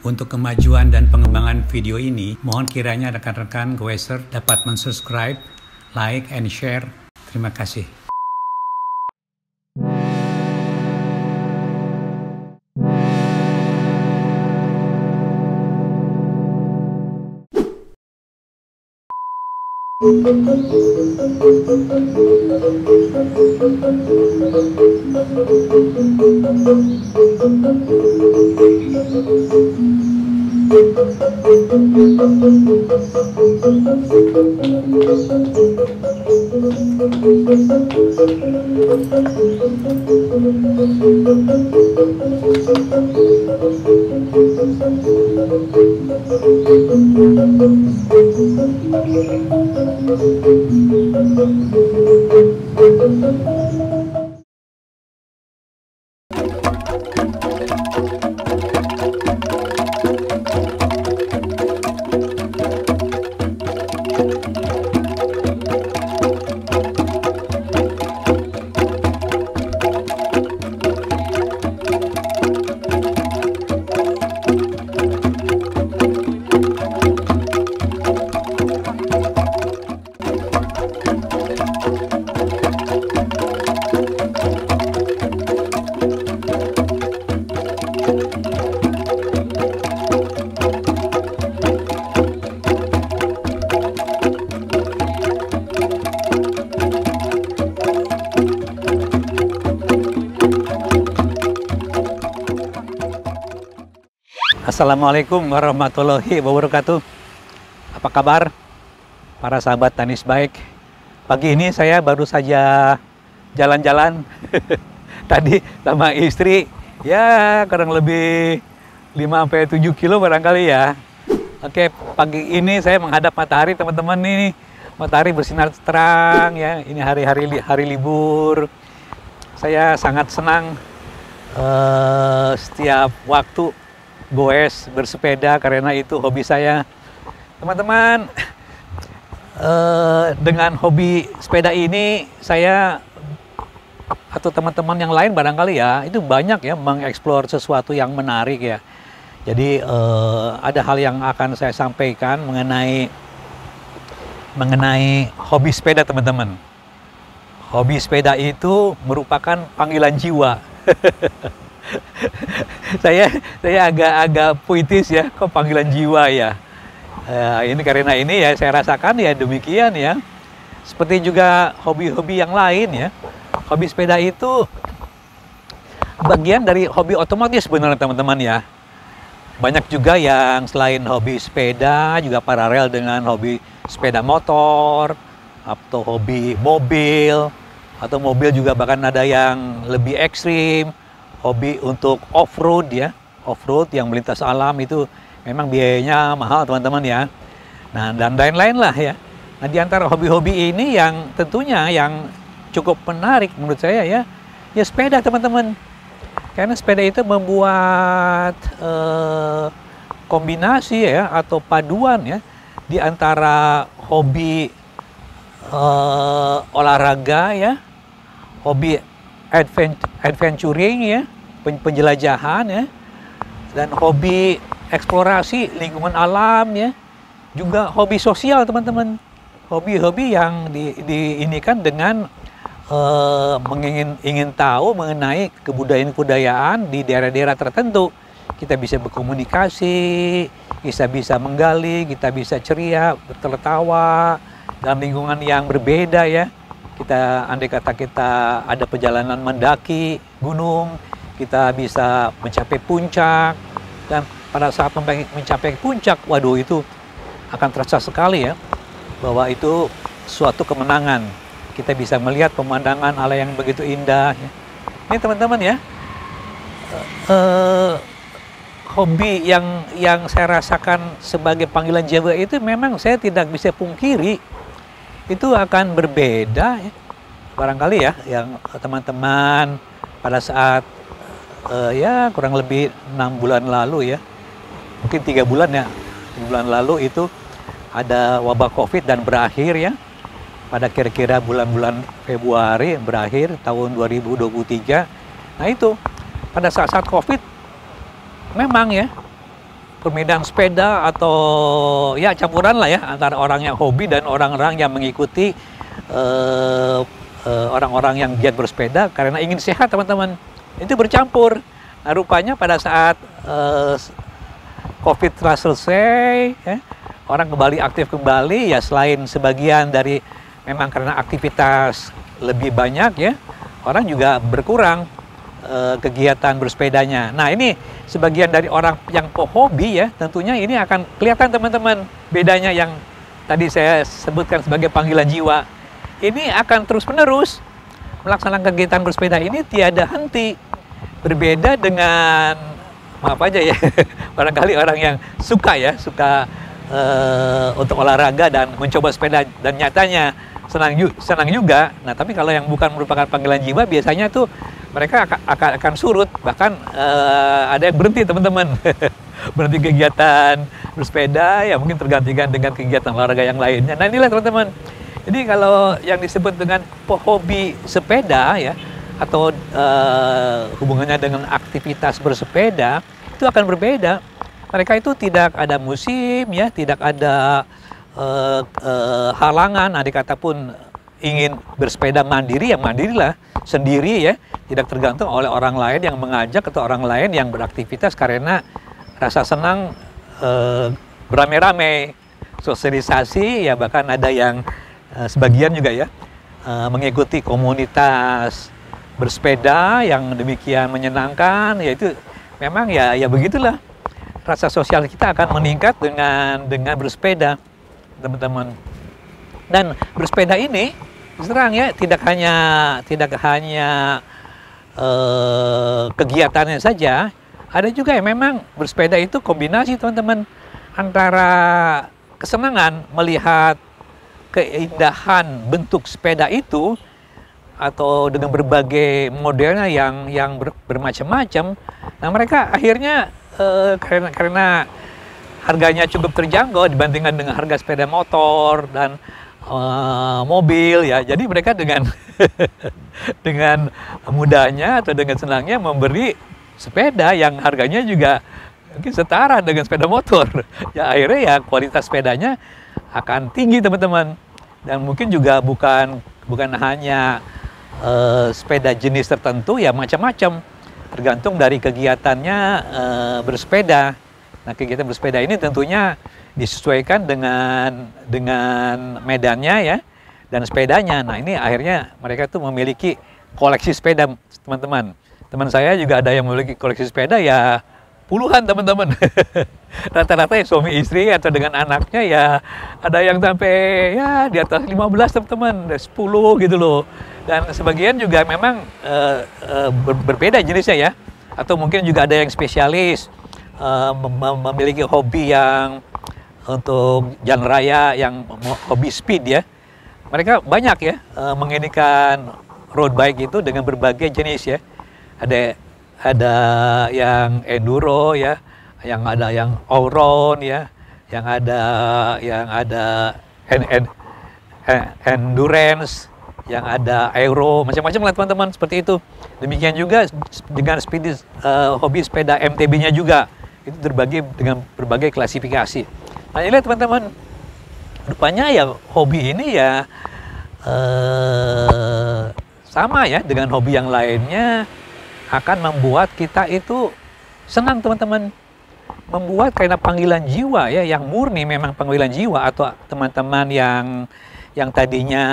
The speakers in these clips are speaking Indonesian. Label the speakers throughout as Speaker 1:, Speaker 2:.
Speaker 1: Untuk kemajuan dan pengembangan video ini, mohon kiranya rekan-rekan Goeser dapat mensubscribe, like, and share. Terima kasih. Assalamualaikum warahmatullahi wabarakatuh. Apa kabar para sahabat tenis baik? Pagi ini saya baru saja jalan-jalan tadi sama istri, ya kurang lebih 5-7 kilo barangkali ya. Oke, pagi ini saya menghadap matahari teman-teman. Ini matahari bersinar terang ya. Ini hari libur. Saya sangat senang setiap waktu goes bersepeda karena itu hobi saya, teman-teman. Dengan hobi sepeda ini saya atau teman-teman yang lain barangkali ya itu banyak ya mengeksplor sesuatu yang menarik ya. Jadi ada hal yang akan saya sampaikan mengenai hobi sepeda, teman-teman. Hobi sepeda itu merupakan panggilan jiwa. saya agak puitis ya, kok panggilan jiwa ya. Ini karena ini ya saya rasakan ya demikian ya. Seperti juga hobi-hobi yang lain ya. Hobi sepeda itu bagian dari hobi otomotif sebenarnya, teman-teman ya. Banyak juga yang selain hobi sepeda juga paralel dengan hobi sepeda motor atau hobi mobil, atau mobil juga bahkan ada yang lebih ekstrim. Hobi untuk off-road ya, off-road yang melintas alam itu memang biayanya mahal, teman-teman ya. Nah, dan lain-lain lah ya. Nah, di antara hobi-hobi ini yang tentunya yang cukup menarik menurut saya ya, ya sepeda, teman-teman. Karena sepeda itu membuat kombinasi ya atau paduan ya di antara hobi olahraga ya, hobi adventuring ya, penjelajahan ya, dan hobi eksplorasi lingkungan alam ya, juga hobi sosial, teman-teman. Hobi-hobi yang diinikan dengan ingin tahu mengenai kebudayaan di daerah-daerah tertentu. Kita bisa berkomunikasi, kita bisa menggali, kita bisa ceria, tertawa dalam lingkungan yang berbeda ya. Kita andai kata kita ada perjalanan mendaki gunung, kita bisa mencapai puncak, dan pada saat mencapai puncak, waduh itu akan terasa sekali ya bahwa itu suatu kemenangan. Kita bisa melihat pemandangan alam yang begitu indah ya. Ini teman-teman ya, hobi yang saya rasakan sebagai panggilan jiwa itu memang saya tidak bisa pungkiri itu akan berbeda ya. Barangkali ya yang teman-teman pada saat ya kurang lebih 6 bulan lalu ya, mungkin 3 bulan ya, 3 bulan lalu itu ada wabah COVID dan berakhir ya pada kira-kira bulan-bulan Februari berakhir tahun 2023. Nah itu pada saat-saat COVID memang ya permainan sepeda atau ya campuran lah ya antara orang yang hobi dan orang-orang yang mengikuti orang-orang yang giat bersepeda karena ingin sehat teman-teman. Itu bercampur. Nah, rupanya pada saat COVID telah selesai, ya, orang kembali aktif kembali ya, selain sebagian dari memang karena aktivitas lebih banyak ya, orang juga berkurang kegiatan bersepedanya. Nah, ini sebagian dari orang yang hobi ya, tentunya ini akan kelihatan teman-teman bedanya yang tadi saya sebutkan sebagai panggilan jiwa. Ini akan terus-menerus melaksanakan kegiatan bersepeda ini tiada henti. Berbeda dengan, maaf aja ya, barangkali orang yang suka untuk olahraga dan mencoba sepeda dan nyatanya senang juga. Nah, tapi kalau yang bukan merupakan panggilan jiwa, biasanya tuh mereka akan surut, bahkan ada yang berhenti teman-teman. Berhenti kegiatan bersepeda, ya mungkin tergantikan dengan kegiatan olahraga yang lainnya. Nah, inilah teman-teman. Jadi kalau yang disebut dengan hobi sepeda ya, atau hubungannya dengan aktivitas bersepeda, itu akan berbeda. Mereka itu tidak ada musim ya, tidak ada halangan. Andai kata pun ingin bersepeda mandiri, ya mandirilah sendiri ya, tidak tergantung oleh orang lain yang mengajak atau orang lain yang beraktivitas, karena rasa senang beramai-ramai, sosialisasi ya, bahkan ada yang sebagian juga ya mengikuti komunitas bersepeda yang demikian menyenangkan. Ya itu memang ya begitulah, rasa sosial kita akan meningkat dengan bersepeda teman-teman. Dan bersepeda ini terang ya, tidak hanya kegiatannya saja, ada juga yang memang bersepeda itu kombinasi teman-teman antara kesenangan melihat keindahan bentuk sepeda itu, atau dengan berbagai modelnya yang bermacam-macam. Nah, mereka akhirnya karena harganya cukup terjangkau dibandingkan dengan harga sepeda motor dan mobil ya, jadi mereka dengan dengan mudahnya atau dengan senangnya memberi sepeda yang harganya juga mungkin setara dengan sepeda motor. Ya akhirnya ya kualitas sepedanya akan tinggi teman-teman, dan mungkin juga bukan hanya sepeda jenis tertentu ya, macam-macam tergantung dari kegiatannya bersepeda. Nah, kegiatan bersepeda ini tentunya disesuaikan dengan medannya ya, dan sepedanya. Nah, ini akhirnya mereka tuh memiliki koleksi sepeda teman-teman. Teman saya juga ada yang memiliki koleksi sepeda ya puluhan teman-teman. Rata-rata ya suami istri atau dengan anaknya ya ada yang sampai ya di atas 15 teman-teman, 10 gitu loh. Dan sebagian juga memang berbeda jenisnya ya, atau mungkin juga ada yang spesialis memiliki hobi yang untuk jalan raya, yang hobi speed ya. Mereka banyak ya menginginkan road bike itu dengan berbagai jenis ya. Ada yang enduro ya, yang ada yang all-round ya, yang ada endurance, yang ada aero, macam-macam lah teman-teman, seperti itu. Demikian juga dengan hobi sepeda MTB-nya juga, itu terbagi dengan berbagai klasifikasi. Nah, ini teman-teman, rupanya ya hobi ini ya sama ya dengan hobi yang lainnya, akan membuat kita itu senang teman-teman, membuat karena panggilan jiwa ya, yang murni memang panggilan jiwa. Atau teman-teman yang tadinya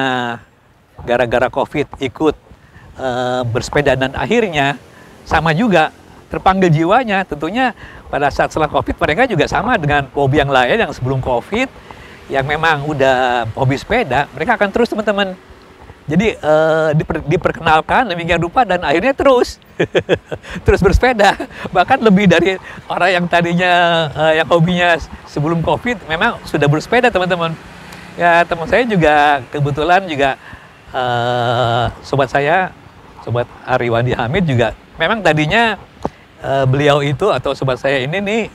Speaker 1: gara-gara COVID ikut bersepeda dan akhirnya sama juga terpanggil jiwanya, tentunya pada saat setelah COVID mereka juga sama dengan hobi yang lain yang sebelum COVID, yang memang udah hobi sepeda, mereka akan terus teman-teman. Jadi diperkenalkan demikian rupa, dan akhirnya terus bersepeda, bahkan lebih dari orang yang tadinya yang hobinya sebelum COVID memang sudah bersepeda teman-teman. Ya, teman saya juga kebetulan juga sobat Ari Wandi Hamid juga memang tadinya beliau itu atau sobat saya ini nih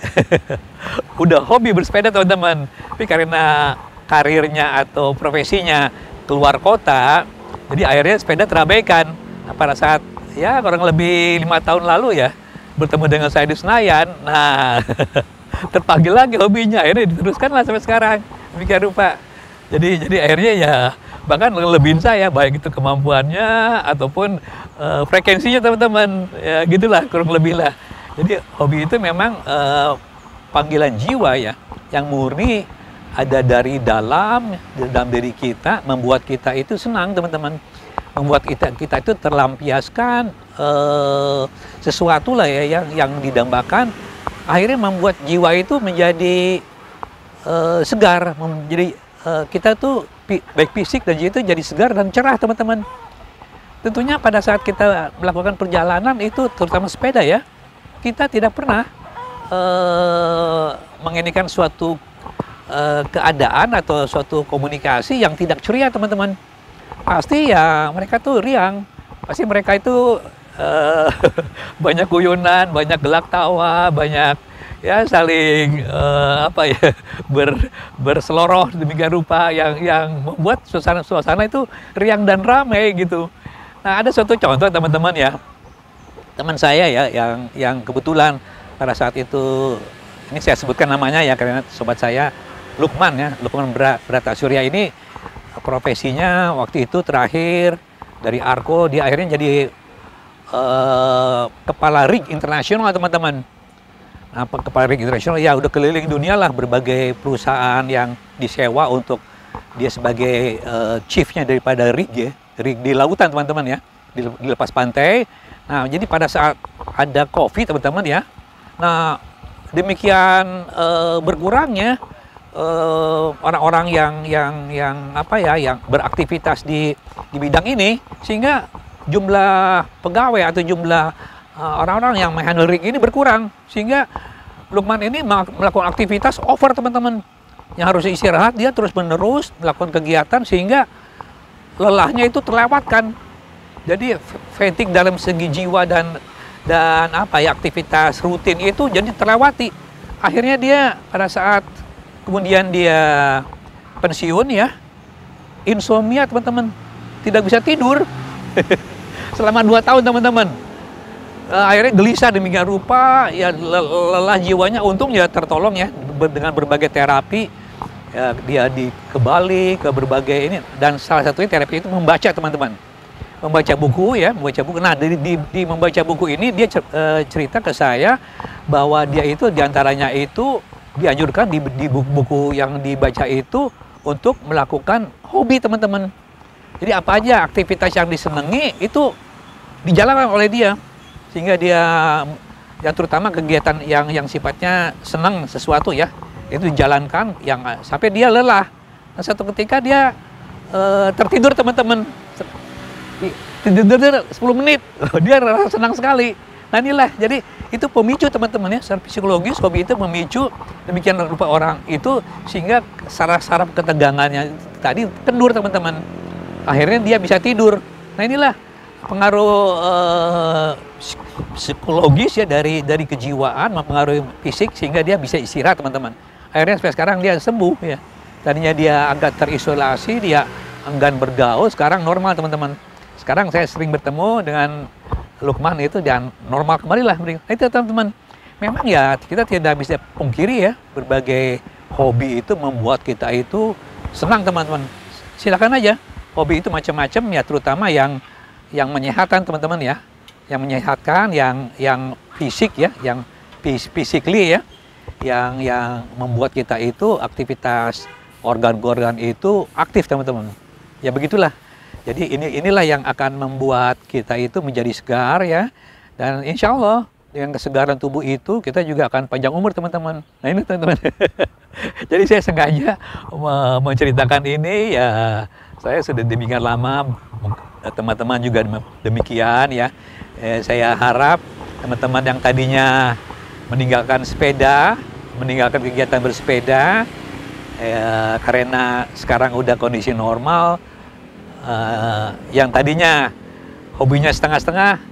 Speaker 1: udah hobi bersepeda teman-teman, tapi karena karirnya atau profesinya keluar kota, jadi akhirnya sepeda terabaikan. Nah, pada saat ya kurang lebih 5 tahun lalu ya bertemu dengan saya di Senayan, nah terpanggil lagi hobinya, akhirnya diteruskanlah sampai sekarang demikian rupa. Jadi akhirnya ya bahkan ngelebihin saya, baik itu kemampuannya ataupun frekuensinya teman-teman, ya gitulah kurang lebih lah. Jadi hobi itu memang panggilan jiwa ya, yang murni ada dari dalam diri kita, membuat kita itu senang teman-teman, membuat kita itu terlampiaskan sesuatu lah ya yang didambakan, akhirnya membuat jiwa itu menjadi segar, menjadi kita tuh baik fisik dan jiwa itu jadi segar dan cerah teman-teman. Tentunya pada saat kita melakukan perjalanan itu, terutama sepeda ya, kita tidak pernah menginikan suatu keadaan atau suatu komunikasi yang tidak ceria teman-teman. Pasti ya mereka tuh riang, pasti mereka itu banyak guyonan, banyak gelak tawa, banyak ya saling berseloroh demikian rupa yang membuat suasana itu riang dan ramai gitu. Nah, ada suatu contoh teman-teman ya, teman saya ya yang kebetulan pada saat itu, ini saya sebutkan namanya ya karena sobat saya, Lukman ya, Lukman Bratasurya ini profesinya waktu itu terakhir dari Arko, dia akhirnya jadi kepala rig internasional teman-teman. Nah, kepala rig internasional ya udah keliling dunia lah, berbagai perusahaan yang disewa untuk dia sebagai chiefnya daripada rig ya, rig di lautan teman-teman ya, di lepas pantai. Nah, jadi pada saat ada COVID teman-teman ya, nah demikian berkurangnya orang-orang yang beraktivitas di bidang ini, sehingga jumlah pegawai atau jumlah orang-orang yang menghandle rig ini berkurang, sehingga Lukman ini melakukan aktivitas over teman-teman, yang harus istirahat dia terus menerus melakukan kegiatan sehingga lelahnya itu terlewatkan. Jadi fatigue dalam segi jiwa dan aktivitas rutin itu jadi terlewati. Akhirnya dia pada saat kemudian dia pensiun ya, insomnia teman-teman, tidak bisa tidur selama 2 tahun teman-teman. Akhirnya gelisah demikian rupa ya, lelah jiwanya. Untung ya tertolong ya dengan berbagai terapi ya, dia ke Bali, ke berbagai ini, dan salah satunya terapi itu membaca teman-teman, membaca buku ya, membaca buku. Nah, di membaca buku ini dia cerita ke saya bahwa dia itu diantaranya itu dianjurkan di buku-buku yang dibaca itu untuk melakukan hobi teman-teman. Jadi apa aja aktivitas yang disenangi itu dijalankan oleh dia, sehingga dia yang terutama kegiatan yang sifatnya senang sesuatu ya, itu dijalankan yang sampai dia lelah. Nah, satu ketika dia tertidur teman-teman, tidur 10 menit dia senang sekali. Nah, inilah jadi itu pemicu teman-teman ya, secara psikologis hobi itu memicu demikian rupa orang itu, sehingga saraf-saraf ketegangannya tadi kendur teman-teman, akhirnya dia bisa tidur. Nah, inilah pengaruh psikologis ya dari kejiwaan mempengaruhi fisik, sehingga dia bisa istirahat teman-teman. Akhirnya sampai sekarang dia sembuh ya, tadinya dia agak terisolasi, dia enggan bergaul, sekarang normal teman-teman. Sekarang saya sering bertemu dengan Lukman itu dan normal kembali lah. Nah, itu teman-teman, memang ya kita tidak bisa pungkiri ya, berbagai hobi itu membuat kita itu senang teman-teman. Silakan aja, hobi itu macam-macam ya, terutama yang menyehatkan teman-teman ya, yang menyehatkan, yang fisik ya, yang physically ya, yang membuat kita itu aktivitas organ-organ itu aktif teman-teman. Ya begitulah. Jadi inilah yang akan membuat kita itu menjadi segar ya, dan insya Allah dengan kesegaran tubuh itu kita juga akan panjang umur teman-teman. Nah, ini teman-teman. Jadi saya sengaja menceritakan ini ya, saya sudah demikian lama, teman-teman juga demikian ya. Saya harap teman-teman yang tadinya meninggalkan sepeda, meninggalkan kegiatan bersepeda karena sekarang udah kondisi normal, yang tadinya hobinya setengah-setengah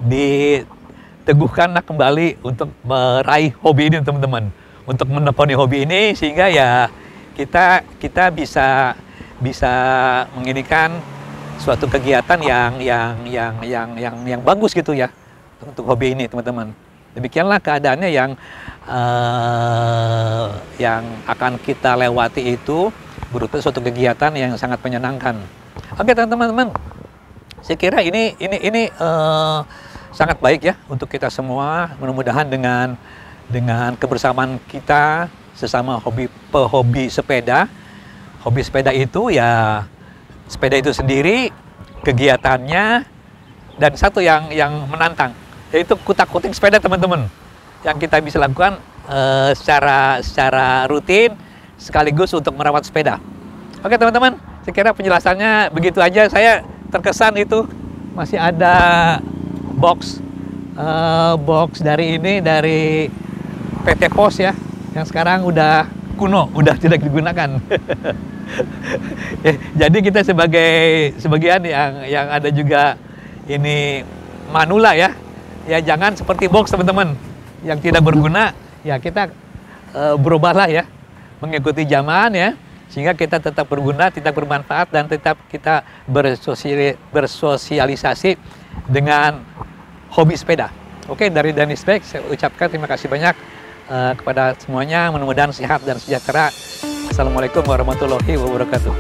Speaker 1: diteguhkanlah kembali untuk meraih hobi ini teman-teman, untuk menekuni hobi ini, sehingga ya kita bisa menginikan suatu kegiatan yang bagus gitu ya untuk hobi ini teman-teman. Demikianlah keadaannya yang akan kita lewati itu berupa suatu kegiatan yang sangat menyenangkan. Oke teman-teman, saya kira ini sangat baik ya untuk kita semua. Mudah-mudahan dengan kebersamaan kita sesama pehobi sepeda. Hobi sepeda itu ya sepeda itu sendiri, kegiatannya, dan satu yang menantang, yaitu kutak-kutik sepeda teman-teman, yang kita bisa lakukan secara rutin sekaligus untuk merawat sepeda. Oke teman-teman, saya kira penjelasannya begitu aja. Saya terkesan itu masih ada box dari PT Pos ya, yang sekarang udah kuno, udah tidak digunakan. Jadi kita sebagian yang ada juga ini manula ya jangan seperti box teman-teman yang tidak berguna. Ya kita berubahlah ya, mengikuti zaman ya, sehingga kita tetap berguna, tetap bermanfaat, dan tetap kita bersosialisasi dengan hobi sepeda. Oke, dari Danis Bike saya ucapkan terima kasih banyak kepada semuanya. Mudah-mudahan sehat dan sejahtera. Assalamualaikum warahmatullahi wabarakatuh.